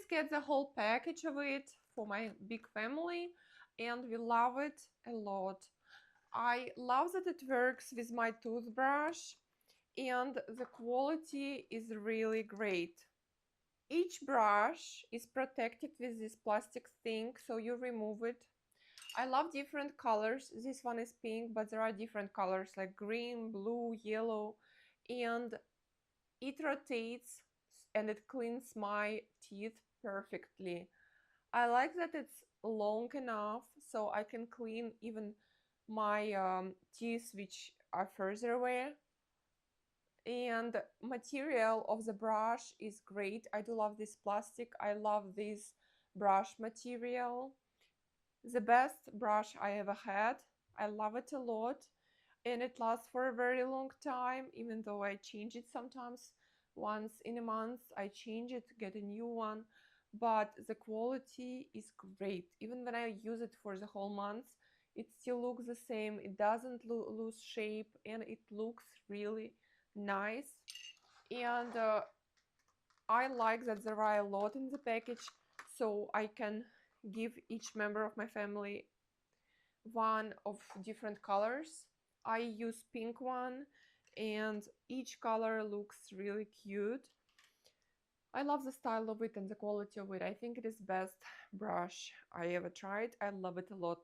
just get the whole package of it for my big family, and we love it a lot. I love that it works with my toothbrush, and the quality is really great. Each brush is protected with this plastic thing, so you remove it. I love different colors. This one is pink, but there are different colors like green, blue, yellow, and it rotates and it cleans my teeth perfectly. I like that it's long enough so I can clean even my teeth which are further away. And material of the brush is great. I do love this plastic. I love this brush material. The best brush I ever had. I love it a lot, and it lasts for a very long time, even though I change it sometimes. Once in a month I change it, get a new one, but the quality is great. Even when I use it for the whole month, it still looks the same. It doesn't lose shape, and it looks really nice. And I like that there are a lot in the package, so I can give each member of my family one of different colors. I use pink one, and each color looks really cute. I love the style of it and the quality of it. I think it is best brush I ever tried. I love it a lot.